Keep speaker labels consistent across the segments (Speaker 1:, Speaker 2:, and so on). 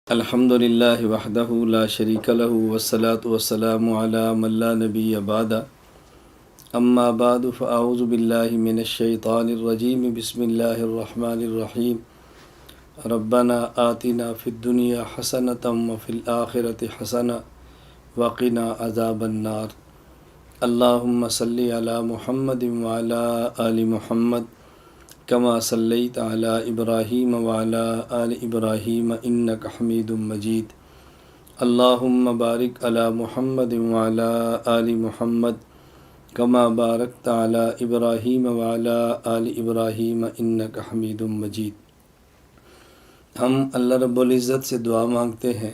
Speaker 1: الحمد للہ وحدہ لا شریک لہ والصلاة والسلام علی من لا نبی بعد اما بعد فاعوذ باللہ من الشیطان الرجیم بسم اللہ الرحمن الرحیم ربنا آتنا فی الدنیا حسنۃ وفی الآخرۃ حسنۃ وقنا عذاب النار اللہم صلی علی محمد وعلی آل محمد کما صلیت علی ابراہیم وعلی آل ابراہیم انک حمید مجید اللہم بارک علی محمد وعلی آل محمد کما بارکت علی ابراہیم وعلی آل ابراہیم انک حمید مجید۔ ہم اللہ رب العزت سے دعا مانگتے ہیں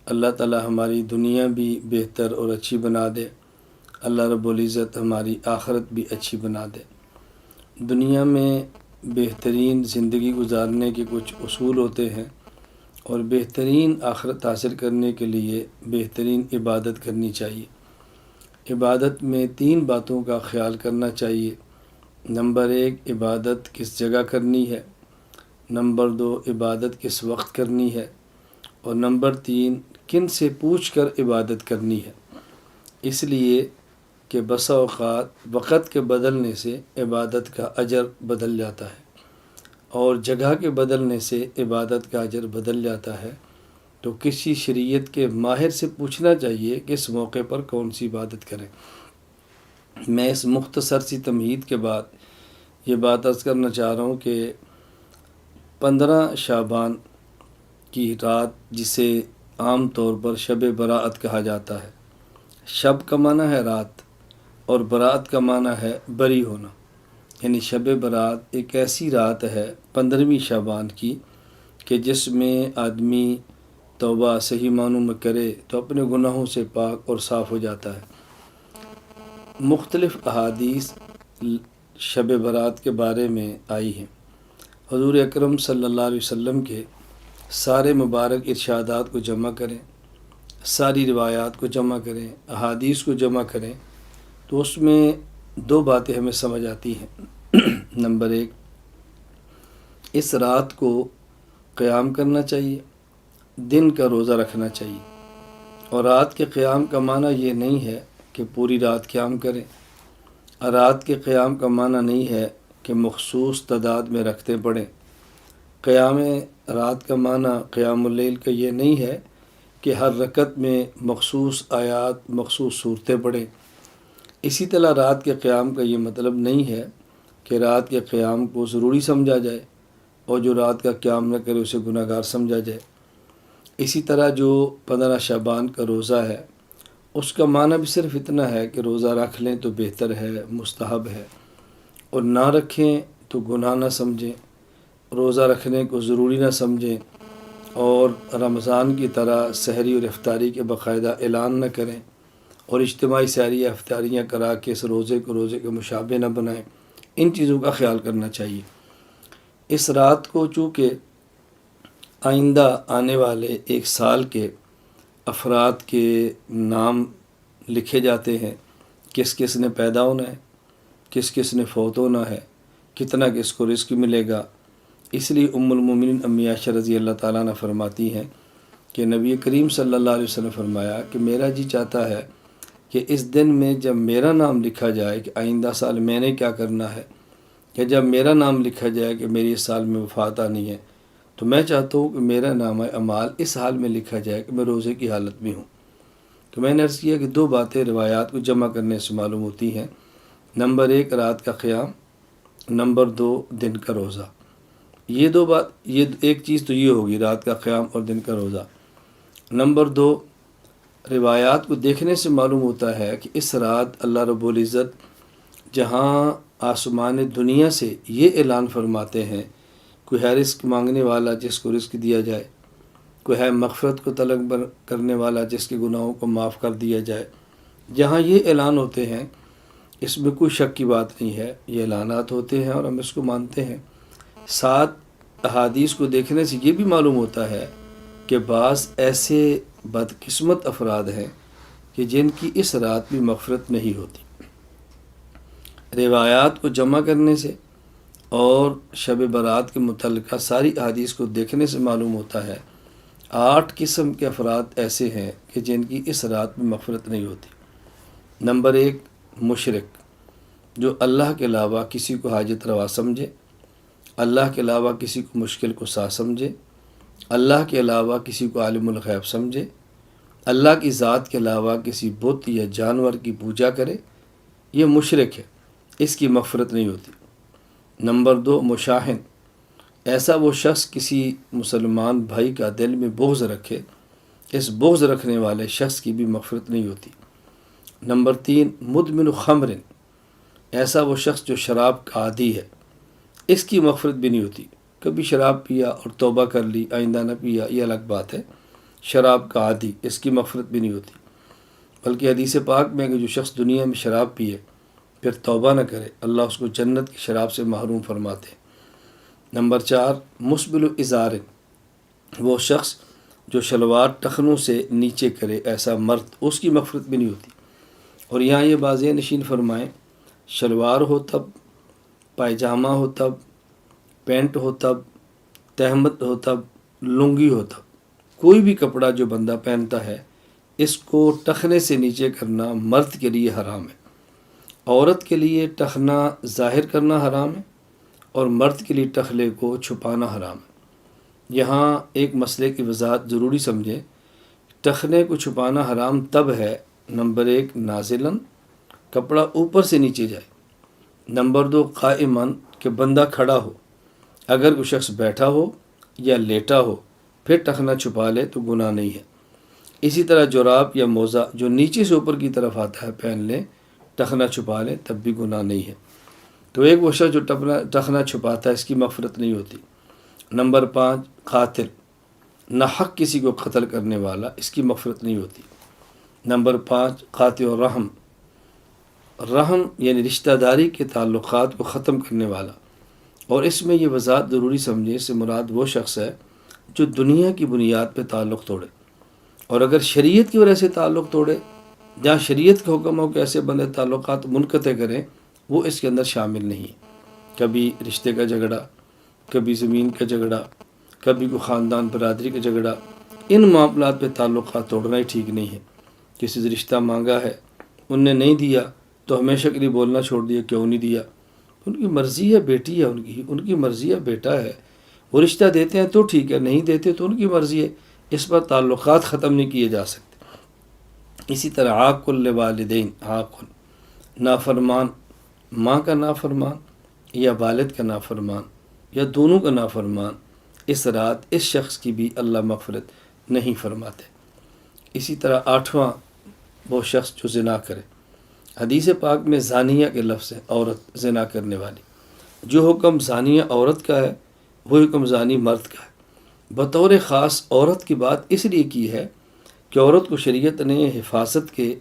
Speaker 1: اللہ تعالی ہماری دنیا بھی بہتر اور اچھی بنا دے، اللہ رب العزت ہماری آخرت بھی اچھی بنا دے۔ دنیا میں بہترین زندگی گزارنے کے کچھ اصول ہوتے ہیں اور بہترین آخرت حاصل کرنے کے لیے بہترین عبادت کرنی چاہیے۔ عبادت میں 3 باتوں کا خیال کرنا چاہیے۔ نمبر 1، عبادت کس جگہ کرنی ہے، نمبر 2، عبادت کس وقت کرنی ہے، اور نمبر 3، کن سے پوچھ کر عبادت کرنی ہے۔ اس لیے کہ بسا اوقات وقت کے بدلنے سے عبادت کا اجر بدل جاتا ہے اور جگہ کے بدلنے سے عبادت کا اجر بدل جاتا ہے، تو کسی شریعت کے ماہر سے پوچھنا چاہیے کہ اس موقع پر کون سی عبادت کریں۔ میں اس مختصر سی تمہید کے بعد یہ بات عرض کرنا چاہ رہا ہوں کہ 15 شعبان کی رات، جسے عام طور پر شب برات کہا جاتا ہے، شب کا معنی ہے رات اور برات کا معنی ہے بری ہونا، یعنی شب برات ایک ایسی رات ہے 15ویں شعبان کی کہ جس میں آدمی توبہ صحیح معنوں میں کرے تو اپنے گناہوں سے پاک اور صاف ہو جاتا ہے۔ مختلف احادیث شب برات کے بارے میں آئی ہیں۔ حضور اکرم صلی اللہ علیہ وسلم کے سارے مبارک ارشادات کو جمع کریں، ساری روایات کو جمع کریں، احادیث کو جمع کریں تو اس میں 2 باتیں ہمیں سمجھ آتی ہیں۔ نمبر 1، اس رات کو قیام کرنا چاہیے، دن کا روزہ رکھنا چاہیے، اور رات کے قیام کا معنی یہ نہیں ہے کہ پوری رات قیام کریں، رات کے قیام کا معنی نہیں ہے کہ مخصوص تعداد میں رکھتے پڑھیں، قیام رات کا معنی قیام اللیل کا یہ نہیں ہے کہ ہر رکعت میں مخصوص آیات مخصوص صورتیں پڑھیں۔ اسی طرح رات کے قیام کا یہ مطلب نہیں ہے کہ رات کے قیام کو ضروری سمجھا جائے اور جو رات کا قیام نہ کرے اسے گناہ گار سمجھا جائے۔ اسی طرح جو 15 شعبان کا روزہ ہے، اس کا معنی بھی صرف اتنا ہے کہ روزہ رکھ لیں تو بہتر ہے، مستحب ہے، اور نہ رکھیں تو گناہ نہ سمجھیں، روزہ رکھنے کو ضروری نہ سمجھیں، اور رمضان کی طرح سحری اور افطاری کے باقاعدہ اعلان نہ کریں اور اجتماعی سحری یا افطاریاں کرا کے اس روزے کو روزے کے مشابہ نہ بنائیں۔ ان چیزوں کا خیال کرنا چاہیے۔ اس رات کو چونکہ آئندہ آنے والے 1 سال کے افراد کے نام لکھے جاتے ہیں، کس کس نے پیدا ہونا ہے، کس کس نے فوت ہونا ہے، کتنا کس کو رزق ملے گا، اس لیے ام المومنین امی عائشہ رضی اللہ تعالیٰ عنہ فرماتی ہیں کہ نبی کریم صلی اللہ علیہ وسلم نے فرمایا کہ میرا جی چاہتا ہے کہ اس دن میں جب میرا نام لکھا جائے کہ آئندہ سال میں نے کیا کرنا ہے، کہ جب میرا نام لکھا جائے کہ میری اس سال میں وفات آنی ہے، تو میں چاہتا ہوں کہ میرا نام اعمال اس حال میں لکھا جائے کہ میں روزے کی حالت میں ہوں۔ تو میں نے عرض کیا کہ 2 باتیں روایات کو جمع کرنے سے معلوم ہوتی ہیں۔ نمبر 1، رات کا قیام، نمبر 2، دن کا روزہ۔ یہ ایک چیز تو یہ ہوگی، رات کا قیام اور دن کا روزہ۔ نمبر 2، روایات کو دیکھنے سے معلوم ہوتا ہے کہ اس رات اللہ رب العزت جہاں آسمان دنیا سے یہ اعلان فرماتے ہیں، کوئی ہے رزق مانگنے والا جس کو رزق دیا جائے، کوئی ہے مغفرت کو طلب کرنے والا جس کے گناہوں کو معاف کر دیا جائے، جہاں یہ اعلان ہوتے ہیں اس میں کوئی شک کی بات نہیں ہے، یہ اعلانات ہوتے ہیں اور ہم اس کو مانتے ہیں۔ 7 احادیث کو دیکھنے سے یہ بھی معلوم ہوتا ہے کہ بعض ایسے بدقسمت افراد ہیں کہ جن کی اس رات بھی مغفرت نہیں ہوتی۔ روایات کو جمع کرنے سے اور شب برات کے متعلقہ ساری احادیث کو دیکھنے سے معلوم ہوتا ہے 8 قسم کے افراد ایسے ہیں کہ جن کی اس رات میں مغفرت نہیں ہوتی۔ نمبر 1، مشرک، جو اللہ کے علاوہ کسی کو حاجت روا سمجھے، اللہ کے علاوہ کسی کو مشکل کشا سمجھے، اللہ کے علاوہ کسی کو عالم الغیب سمجھے، اللہ کی ذات کے علاوہ کسی بت یا جانور کی پوجا کرے، یہ مشرک ہے، اس کی مغفرت نہیں ہوتی۔ نمبر 2، مشاہن، ایسا وہ شخص کسی مسلمان بھائی کا دل میں بغض رکھے، اس بغض رکھنے والے شخص کی بھی مغفرت نہیں ہوتی۔ نمبر 3، مدمن خمر، ایسا وہ شخص جو شراب کا عادی ہے، اس کی مغفرت بھی نہیں ہوتی۔ کبھی شراب پیا اور توبہ کر لی، آئندہ نہ پیا، یہ الگ بات ہے۔ شراب کا عادی، اس کی مغفرت بھی نہیں ہوتی۔ بلکہ حدیث پاک میں کہ جو شخص دنیا میں شراب پیے پھر توبہ نہ کرے، اللہ اس کو جنت کی شراب سے محروم فرماتے ہیں۔ نمبر 4، مسبل ازار، وہ شخص جو شلوار ٹخنوں سے نیچے کرے، ایسا مرد، اس کی مغفرت بھی نہیں ہوتی۔ اور یہاں یہ واضح نشین فرمائیں، شلوار ہو تب، پائجامہ ہو تب، پینٹ ہو تب، تہمت ہو تب، لنگی ہو تب، کوئی بھی کپڑا جو بندہ پہنتا ہے اس کو ٹخنے سے نیچے کرنا مرد کے لیے حرام ہے۔ عورت کے لیے ٹخنا ظاہر کرنا حرام ہے اور مرد کے لیے ٹخلے کو چھپانا حرام ہے۔ یہاں ایک مسئلے کی وضاحت ضروری سمجھیں، ٹخنے کو چھپانا حرام تب ہے، نمبر 1، نازلاً، کپڑا اوپر سے نیچے جائے۔ نمبر 2، قائماً، کہ بندہ کھڑا ہو، اگر کوئی شخص بیٹھا ہو یا لیٹا ہو پھر ٹخنا چھپا لے تو گناہ نہیں ہے۔ اسی طرح جراب یا موزہ جو نیچے سے اوپر کی طرف آتا ہے پہن لے، ٹخنا چھپا لے، تب بھی گناہ نہیں ہے۔ تو ایک وہ شخص جو ٹخنا چھپاتا ہے اس کی مغفرت نہیں ہوتی۔ نمبر 5، قاتل، ناحق کسی کو قتل کرنے والا، اس کی مغفرت نہیں ہوتی۔ نمبر 5، قاطع الرحم، رحم یعنی رشتہ داری کے تعلقات کو ختم کرنے والا، اور اس میں یہ وضاحت ضروری سمجھیں، اس سے مراد وہ شخص ہے جو دنیا کی بنیاد پہ تعلق توڑے، اور اگر شریعت کی وجہ سے تعلق توڑے، جہاں شریعت کا حکم ہو کہ ایسے بندے تعلقات منقطع کریں، وہ اس کے اندر شامل نہیں ہے۔ کبھی رشتے کا جھگڑا، کبھی زمین کا جھگڑا، کبھی کوئی خاندان برادری کا جھگڑا، ان معاملات پہ تعلقات توڑنا ہی ٹھیک نہیں ہے۔ کسی سے رشتہ مانگا ہے، ان نے نہیں دیا تو ہمیشہ کے لیے بولنا چھوڑ دیا، کیوں نہیں دیا؟ ان کی مرضی ہے، بیٹی ہے ان کی مرضی ہے، بیٹا ہے، وہ رشتہ دیتے ہیں تو ٹھیک ہے، نہیں دیتے تو ان کی مرضی ہے، اس پر تعلقات ختم نہیں کیے جا سکتے۔ اسی طرح عاق الوالدین، عاق، نافرمان، ماں کا نافرمان یا والد کا نافرمان یا دونوں کا نافرمان، اس رات اس شخص کی بھی اللہ مغفرت نہیں فرماتے۔ اسی طرح 8واں، وہ شخص جو زنا کرے۔ حدیث پاک میں زانیہ کے لفظ ہے، عورت، زنا کرنے والی۔ جو حکم زانیہ عورت کا ہے وہ حکم زانی مرد کا ہے۔ بطور خاص عورت کی بات اس لیے کی ہے کہ عورت کو شریعت نے حفاظت کے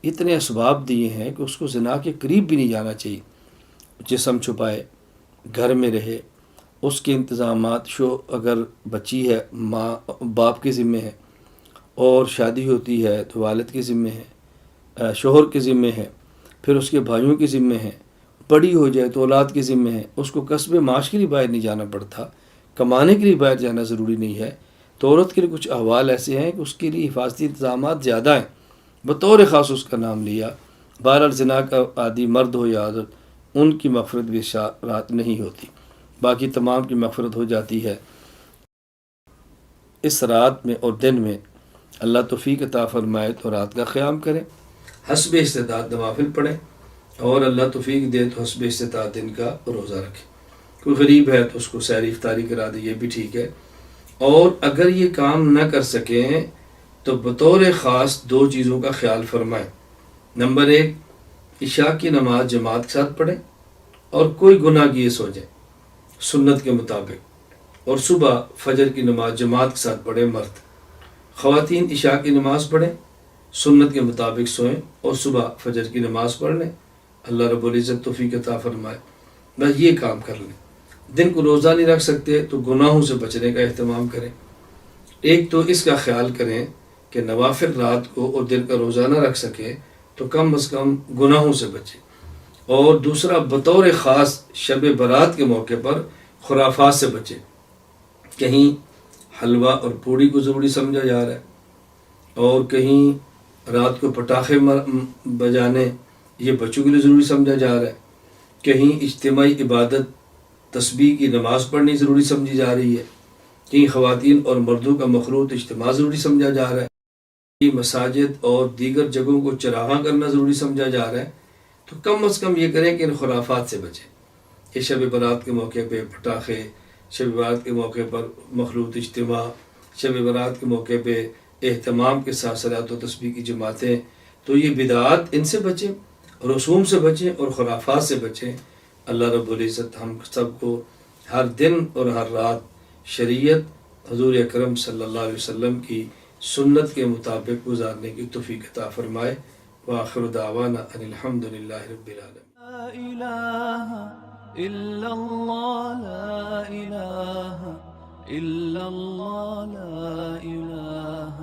Speaker 1: اتنے اسباب دیے ہیں کہ اس کو زنا کے قریب بھی نہیں جانا چاہیے۔ جسم چھپائے، گھر میں رہے، اس کے انتظامات، اگر بچی ہے ماں باپ کے ذمے ہے، اور شادی ہوتی ہے تو والد کے ذمے ہے، شوہر کے ذمے ہے، پھر اس کے بھائیوں کے ذمے ہے، بڑی ہو جائے تو اولاد کے ذمے ہے، اس کو قصب معاش کے لیے باہر نہیں جانا پڑتا، کمانے کے لیے باہر جانا ضروری نہیں ہے، تو عورت کے لیے کچھ احوال ایسے ہیں کہ اس کے لیے حفاظتی انتظامات زیادہ ہیں، بطور خاص اس کا نام لیا۔ بہرحال زنا کا عادی مرد ہو یا عورت، ان کی مغفرت بھی رات نہیں ہوتی، باقی تمام کی مغفرت ہو جاتی ہے۔ اس رات میں اور دن میں اللہ توفیق عطا فرمائے تو رات کا قیام کریں، حسب استطاعت نوافل پڑھیں، اور اللہ توفیق دے تو حسب استطاعت دن کا روزہ رکھیں۔ کوئی غریب ہے تو اس کو سحری افطاری کرا دے، یہ بھی ٹھیک ہے۔ اور اگر یہ کام نہ کر سکیں تو بطور خاص 2 چیزوں کا خیال فرمائیں۔ نمبر 1، عشاء کی نماز جماعت کے ساتھ پڑھیں اور کوئی گناہ کیے سو جائیں سنت کے مطابق، اور صبح فجر کی نماز جماعت کے ساتھ پڑھیں مرد۔ خواتین عشاء کی نماز پڑھیں، سنت کے مطابق سوئیں اور صبح فجر کی نماز پڑھ لیں، اللہ رب العزت توفیق عطا فرمائے۔ بس یہ کام کر لیں۔ دن کو روزہ نہیں رکھ سکتے تو گناہوں سے بچنے کا اہتمام کریں۔ ایک تو اس کا خیال کریں کہ نوافل رات کو اور دن کا روزہ نہ رکھ سکیں تو کم از کم گناہوں سے بچیں، اور دوسرا بطور خاص شب برات کے موقع پر خرافات سے بچیں۔ کہیں حلوہ اور پوڑی کو ضروری سمجھا جا رہا ہے، اور کہیں رات کو پٹاخے بجانے یہ بچوں کے لیے ضروری سمجھا جا رہا ہے، کہیں اجتماعی عبادت تسبیح کی نماز پڑھنی ضروری سمجھی جا رہی ہے، کہیں خواتین اور مردوں کا مخلوط اجتماع ضروری سمجھا جا رہا ہے، کہیں مساجد اور دیگر جگہوں کو چراغاں کرنا ضروری سمجھا جا رہا ہے۔ تو کم از کم یہ کریں کہ ان خرافات سے بچیں کہ شب برات کے موقع پہ پٹاخے، شب برات کے موقع پر مخلوط اجتماع، شب برات کے موقع پہ اہتمام کے ساتھ صلاۃ و تسبیح کی جماعتیں، تو یہ بدعات ان سے بچیں، رسوم سے بچیں اور خرافات سے بچیں۔ اللہ رب العزت ہم سب کو ہر دن اور ہر رات شریعت حضور اکرم صلی اللہ علیہ وسلم کی سنت کے مطابق گزارنے کی توفیق عطا فرمائے۔ وآخر دعوانا ان الحمد للہ رب العالمین۔
Speaker 2: لا إله إلا الله، لا إله إلا الله، لا إله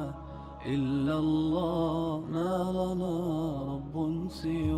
Speaker 2: إلا الله، ما لنا رب سوى